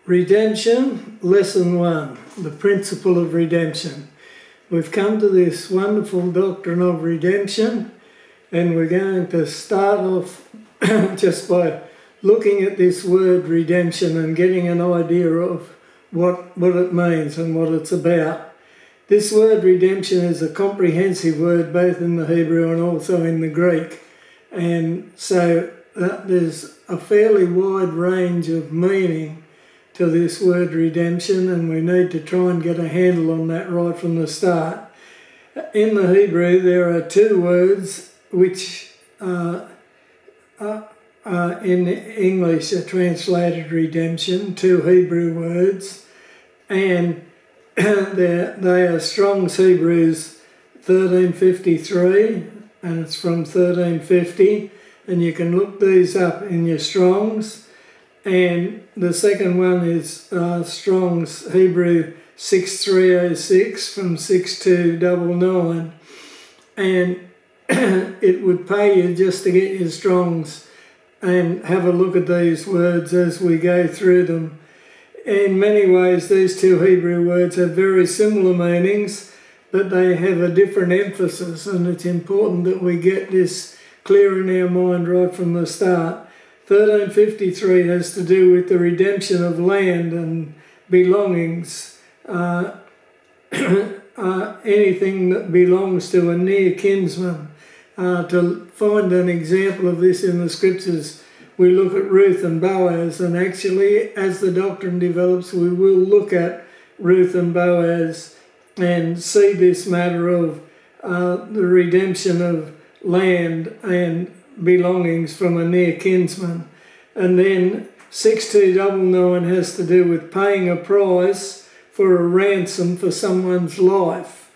Redemption, Lesson 1, the principle of redemption. We've come to this wonderful doctrine of redemption, and we're going to start off just by looking at this word redemption and getting an idea of what it means and what it's about. This word redemption is a comprehensive word both in the Hebrew and also in the Greek, and so there's a fairly wide range of meaning to this word redemption, and we need to try and get a handle on that right from the start. In the Hebrew there are two words which in English are translated redemption, two Hebrew words, and they are Strong's Hebrews 1353, and it's from 1350, and you can look these up in your Strong's. And the second one is Strong's Hebrew 6306 from 6299. And it would pay you just to get your Strong's and have a look at these words as we go through them. In many ways, these two Hebrew words have very similar meanings, but they have a different emphasis, and it's important that we get this clear in our mind right from the start. 1353 has to do with the redemption of land and belongings, anything that belongs to a near kinsman. To find an example of this in the scriptures, we look at Ruth and Boaz, and actually as the doctrine develops we will look at Ruth and Boaz and see this matter of the redemption of land and belongings from a near kinsman. And then 6299 has to do with paying a price for a ransom for someone's life,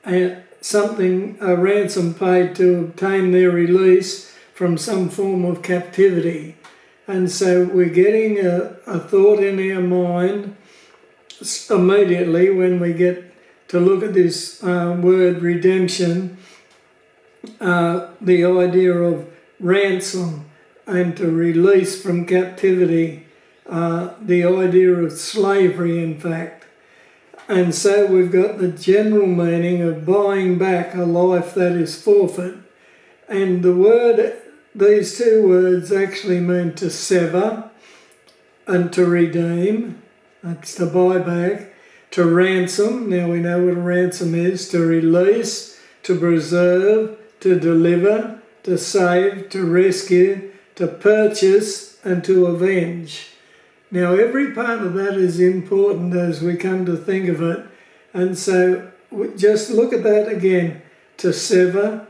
a ransom paid to obtain their release from some form of captivity. And so we're getting a thought in our mind immediately when we get to look at this word redemption, the idea of ransom and to release from captivity, the idea of slavery in fact. And so we've got the general meaning of buying back a life that is forfeit. And these two words actually mean to sever and to redeem, that's to buy back, to ransom, now we know what a ransom is, to release, to preserve, to deliver, to save, to rescue, to purchase, and to avenge. Now every part of that is important as we come to think of it, and so just look at that again: to sever,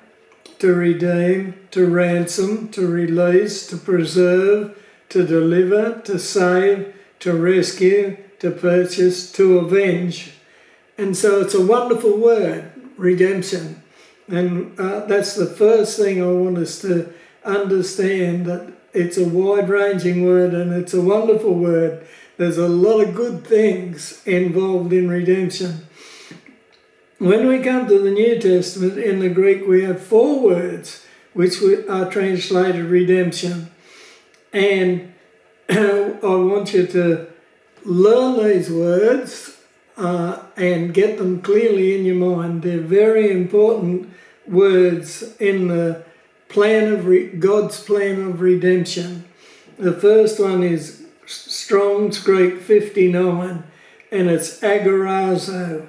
to redeem, to ransom, to release, to preserve, to deliver, to save, to rescue, to purchase, to avenge. And so it's a wonderful word, redemption. And that's the first thing I want us to understand, that it's a wide-ranging word and it's a wonderful word. There's a lot of good things involved in redemption. When we come to the New Testament, in the Greek we have four words which are translated redemption. And I want you to learn these words and get them clearly in your mind. They're very important words in the plan of God's plan of redemption. The first one is Strong's Greek 59, and it's agorazo,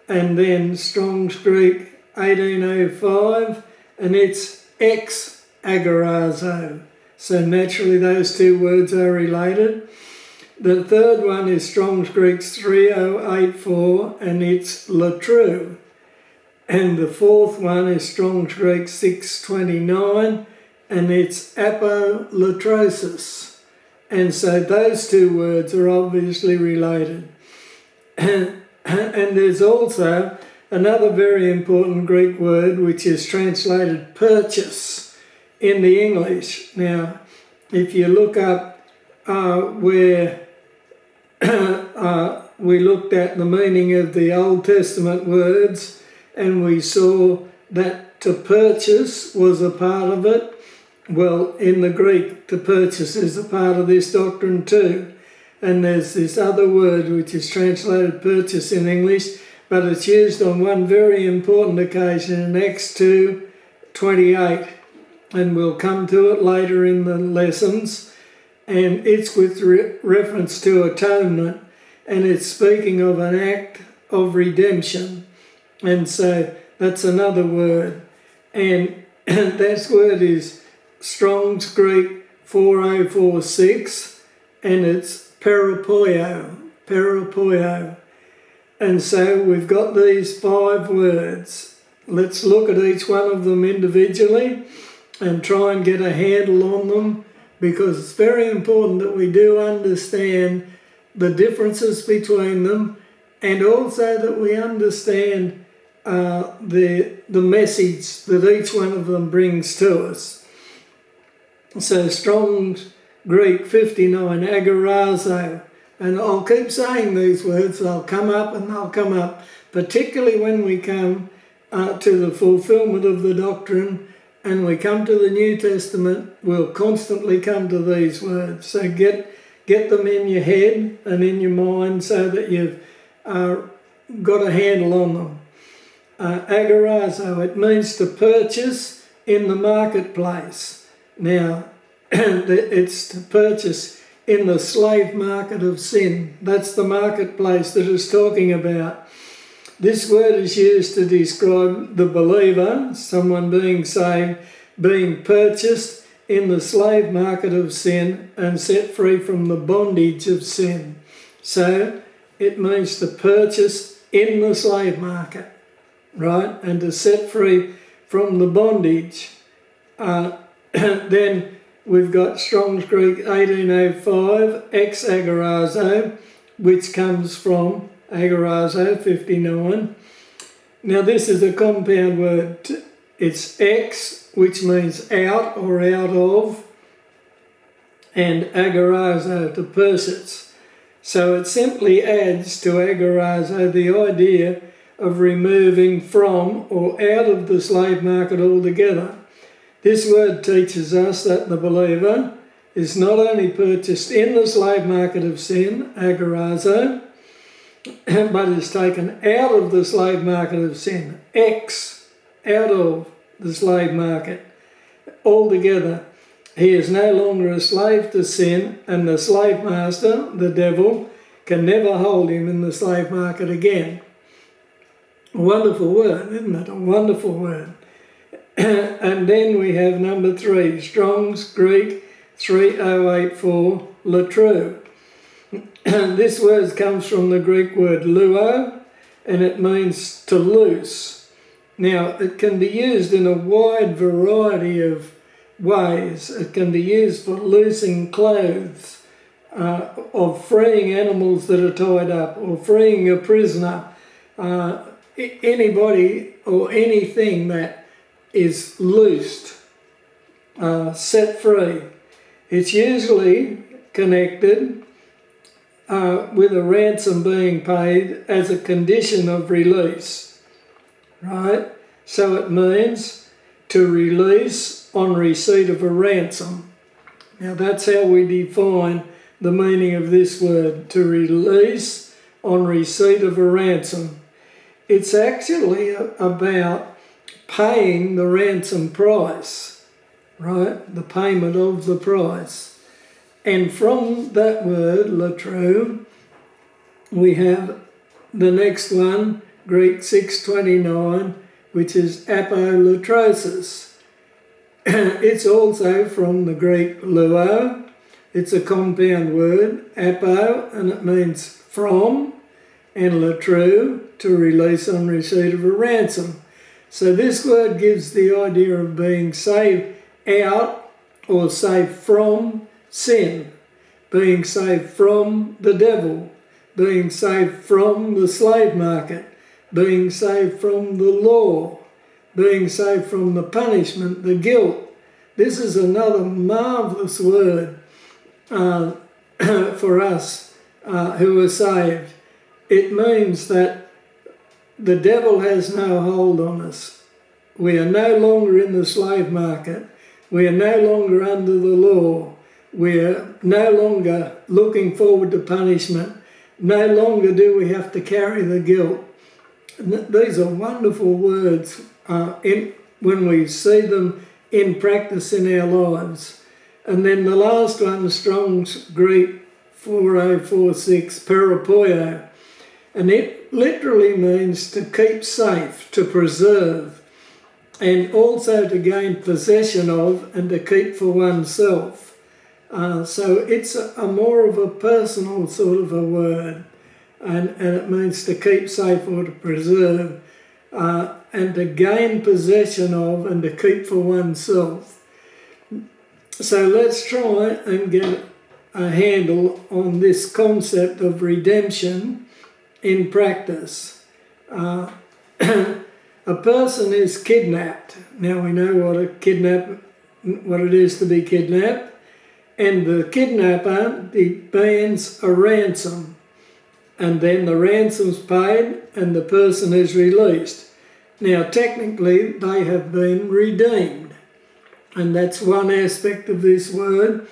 and then Strong's Greek 1805, and it's ex-agorazo. So naturally those two words are related. The third one is Strong's Greek 3084, and it's latrue. And the fourth one is Strong's Greek 629, and it's apolatrosis. And so those two words are obviously related. And there's also another very important Greek word which is translated purchase in the English. Now, if you look up where we looked at the meaning of the Old Testament words, and we saw that to purchase was a part of it, Well, in the Greek, to purchase is a part of this doctrine too. And there's this other word which is translated purchase in English, but it's used on one very important occasion in Acts 2:28. And we'll come to it later in the lessons. And it's with reference to atonement. And it's speaking of an act of redemption. And so that's another word. And that word is Strong's Greek 4046, and it's parapoio. And so we've got these 5 words. Let's look at each one of them individually and try and get a handle on them, because it's very important that we do understand the differences between them, and also that we understand the message that each one of them brings to us. So Strong's Greek 59, agorazo. And I'll keep saying these words, they'll come up and they'll come up, particularly when we come to the fulfillment of the doctrine and we come to the New Testament, we'll constantly come to these words. So get them in your head and in your mind so that you've got a handle on them. Agorazo, it means to purchase in the marketplace. Now, it's to purchase in the slave market of sin. That's the marketplace that it's talking about. This word is used to describe the believer, someone being saved, being purchased in the slave market of sin and set free from the bondage of sin. So it means to purchase in the slave market, right? And to set free from the bondage. Then we've got Strong's Greek 1805, ex agorazo, which comes from agorazo 59. Now this is a compound word. It's ex, which means out or out of, and agorazo, to purchase. So it simply adds to agorazo the idea of removing from or out of the slave market altogether. This word teaches us that the believer is not only purchased in the slave market of sin, agorazo, but is taken out of the slave market of sin, out of the slave market altogether. He is no longer a slave to sin, and the slave master, the devil, can never hold him in the slave market again. A wonderful word, isn't it? A wonderful word. And then we have number 3, Strong's Greek 3084, latrue. This word comes from the Greek word luo, and it means to loose. Now, it can be used in a wide variety of ways. It can be used for loosing clothes, of freeing animals that are tied up, or freeing a prisoner, anybody or anything that is loosed, set free. It's usually connected with a ransom being paid as a condition of release, right? So it means to release on receipt of a ransom. Now that's how we define the meaning of this word, to release on receipt of a ransom. It's actually about paying the ransom price, right? The payment of the price. And from that word, latrue, we have the next one, Greek 629, which is apolatrosis. It's also from the Greek luo. It's a compound word, apo, and it means from, and latrue, to release on receipt of a ransom. So this word gives the idea of being saved out or saved from sin, being saved from the devil, being saved from the slave market, being saved from the law, being saved from the punishment, the guilt. This is another marvellous word for us who are saved. It means that the devil has no hold on us. We are no longer in the slave market. We are no longer under the law. We're no longer looking forward to punishment. No longer do we have to carry the guilt. These are wonderful words when we see them in practice in our lives. And then the last one, Strong's Greek 4046, parapoio. And it literally means to keep safe, to preserve, and also to gain possession of and to keep for oneself. So it's a more of a personal sort of a word, and it means to keep safe or to preserve, and to gain possession of and to keep for oneself. So let's try and get a handle on this concept of redemption in practice. A person is kidnapped. Now we know what it is to be kidnapped. And the kidnapper demands a ransom, and then the ransom's paid and the person is released. Now technically they have been redeemed, and that's one aspect of this word,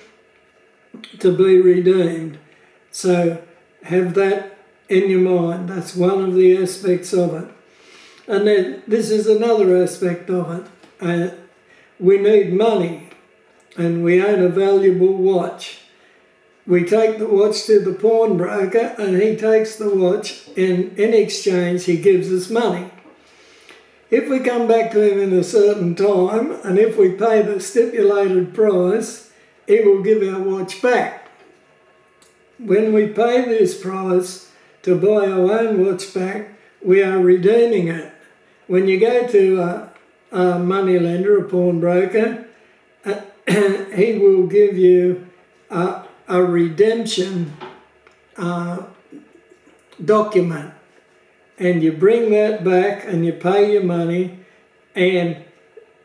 to be redeemed. So have that in your mind. That's one of the aspects of it. And then this is another aspect of it. We need money. And we own a valuable watch. We take the watch to the pawnbroker and he takes the watch, and in exchange he gives us money. If we come back to him in a certain time and if we pay the stipulated price, he will give our watch back. When we pay this price to buy our own watch back, we are redeeming it. When you go to a moneylender, a pawnbroker, he will give you a redemption document, and you bring that back and you pay your money and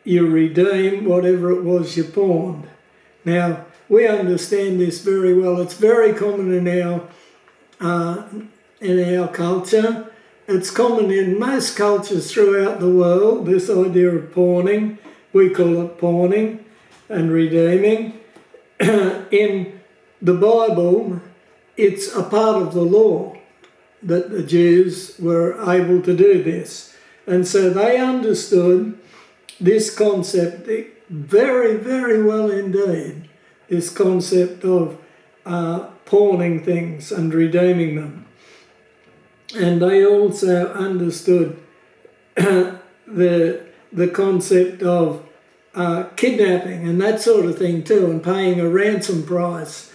you redeem whatever it was you pawned. Now, we understand this very well. It's very common in our culture. It's common in most cultures throughout the world, this idea of pawning. We call it pawning and redeeming. In the Bible, it's a part of the law that the Jews were able to do this. And so they understood this concept very, very well indeed, this concept of pawning things and redeeming them. And they also understood the concept of kidnapping and that sort of thing too, and paying a ransom price,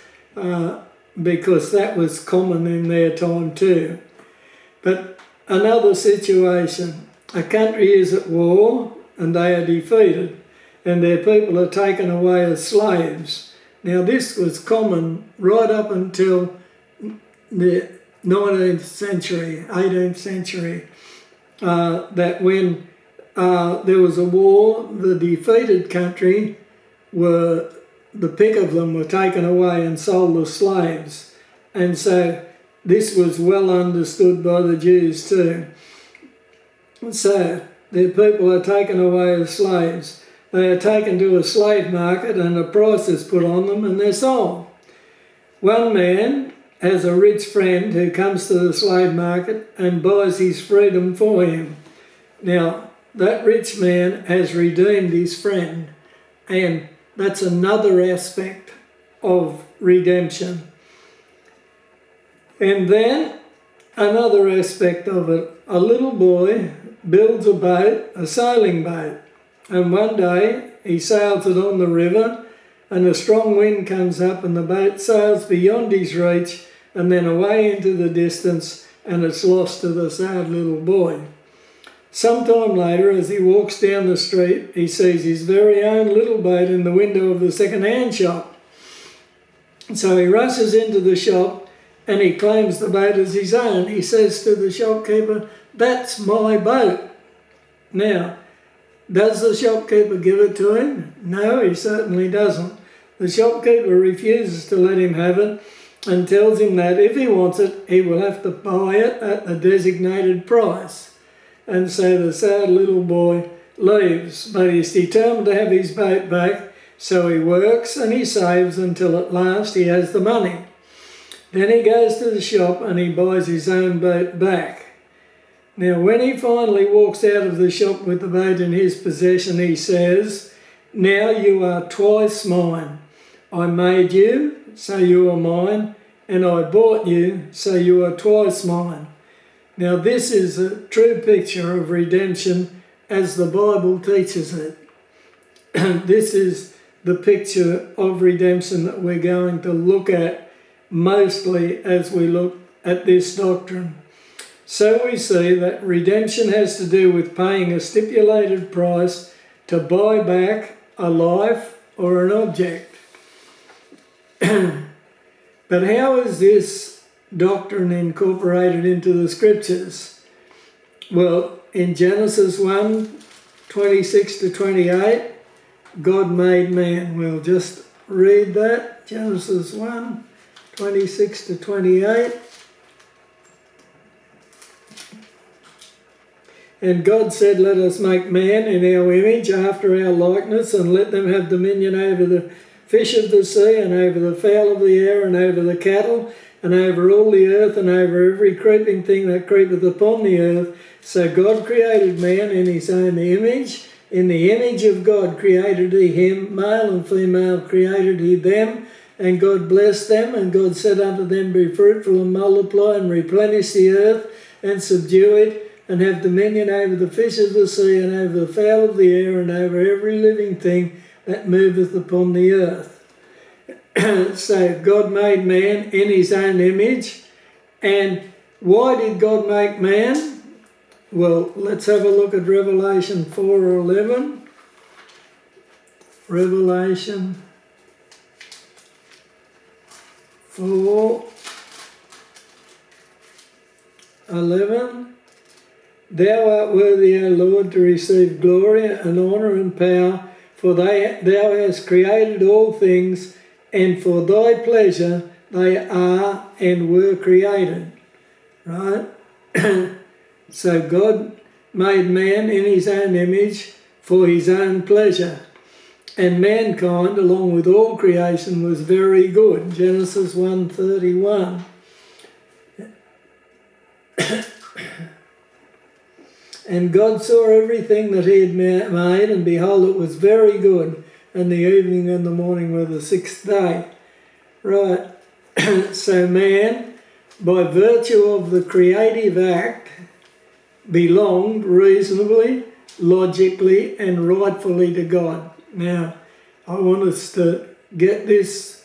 because that was common in their time too. But another situation, a country is at war and they are defeated and their people are taken away as slaves. Now this was common right up until the 19th century, 18th century, that when there was a war, the defeated country the pick of them were taken away and sold as slaves. And so this was well understood by the Jews too. So their people are taken away as slaves. They are taken to a slave market and a price is put on them and they're sold. One man has a rich friend who comes to the slave market and buys his freedom for him. Now, that rich man has redeemed his friend, and that's another aspect of redemption. And then another aspect of it, a little boy builds a boat, a sailing boat, and one day he sails it on the river and a strong wind comes up and the boat sails beyond his reach and then away into the distance, and it's lost to the sad little boy. Sometime later, as he walks down the street, he sees his very own little boat in the window of the second-hand shop. So he rushes into the shop and he claims the boat as his own. He says to the shopkeeper, "That's my boat." Now, does the shopkeeper give it to him? No, he certainly doesn't. The shopkeeper refuses to let him have it and tells him that if he wants it, he will have to buy it at the designated price. And so the sad little boy leaves, but he's determined to have his boat back, So he works and he saves until at last he has the money. Then he goes to the shop and he buys his own boat back. Now when he finally walks out of the shop with the boat in his possession, he says, "Now you are twice mine. I made you, so you are mine, and I bought you, so you are twice mine." Now this is a true picture of redemption as the Bible teaches it. This is the picture of redemption that we're going to look at mostly as we look at this doctrine. So we see that redemption has to do with paying a stipulated price to buy back a life or an object. But how is this doctrine incorporated into the scriptures? Well, in Genesis 1:26 to 28, God made man. We'll just read that. Genesis 1:26 to 28. And God said, "Let us make man in our image, after our likeness, and let them have dominion over the fish of the sea, and over the fowl of the air, and over the cattle, and over all the earth, and over every creeping thing that creepeth upon the earth." So God created man in his own image. In the image of God created he him, male and female created he them. And God blessed them, and God said unto them, "Be fruitful and multiply, and replenish the earth, and subdue it, and have dominion over the fish of the sea, and over the fowl of the air, and over every living thing that moveth upon the earth." So God made man in his own image. And why did God make man? Well, let's have a look at Revelation 4:11. Revelation 4:11. "Thou art worthy, O Lord, to receive glory and honour and power, for thou hast created all things, and for thy pleasure they are and were created." Right? So God made man in his own image for his own pleasure. And mankind, along with all creation, was very good. Genesis 1:31. "And God saw everything that he had made, and behold, it was very good. And the evening and the morning were the sixth day." Right. So man, by virtue of the creative act, belonged reasonably, logically, and rightfully to God. Now, I want us to get this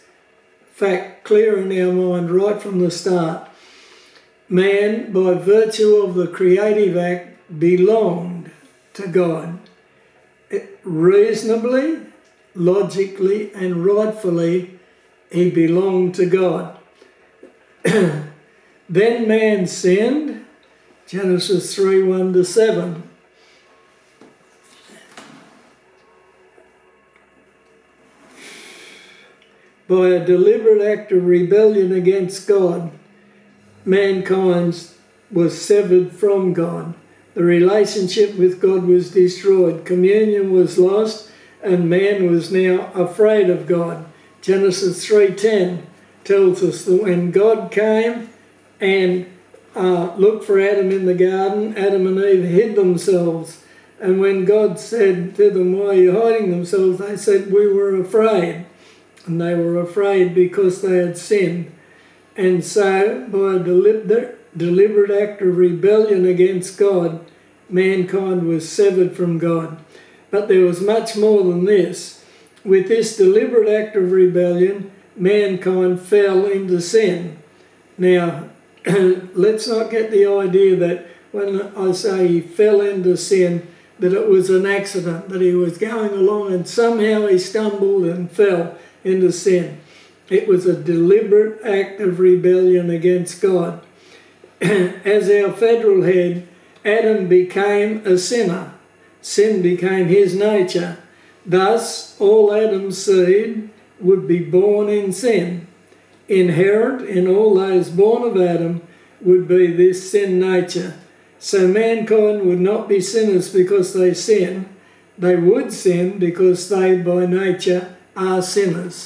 fact clear in our mind right from the start. Man, by virtue of the creative act, belonged to God. Reasonably, logically, and rightfully, he belonged to God. Then man sinned. Genesis 3:1 to 7. By a deliberate act of rebellion against God, mankind was severed from God. The relationship with God was destroyed. Communion was lost, and man was now afraid of God. Genesis 3:10 tells us that when God came and looked for Adam in the garden, Adam and Eve hid themselves. And when God said to them, "Why are you hiding themselves?" they said, "We were afraid." And they were afraid because they had sinned. And so, by a deliberate act of rebellion against God, mankind was severed from God. But there was much more than this. With this deliberate act of rebellion, mankind fell into sin. Now, let's not get the idea that when I say he fell into sin, that it was an accident, that he was going along and somehow he stumbled and fell into sin. It was a deliberate act of rebellion against God. As our federal head, Adam became a sinner. Sin became his nature. Thus, all Adam's seed would be born in sin. Inherent in all those born of Adam would be this sin nature. So mankind would not be sinners because they sin. They would sin because they by nature are sinners.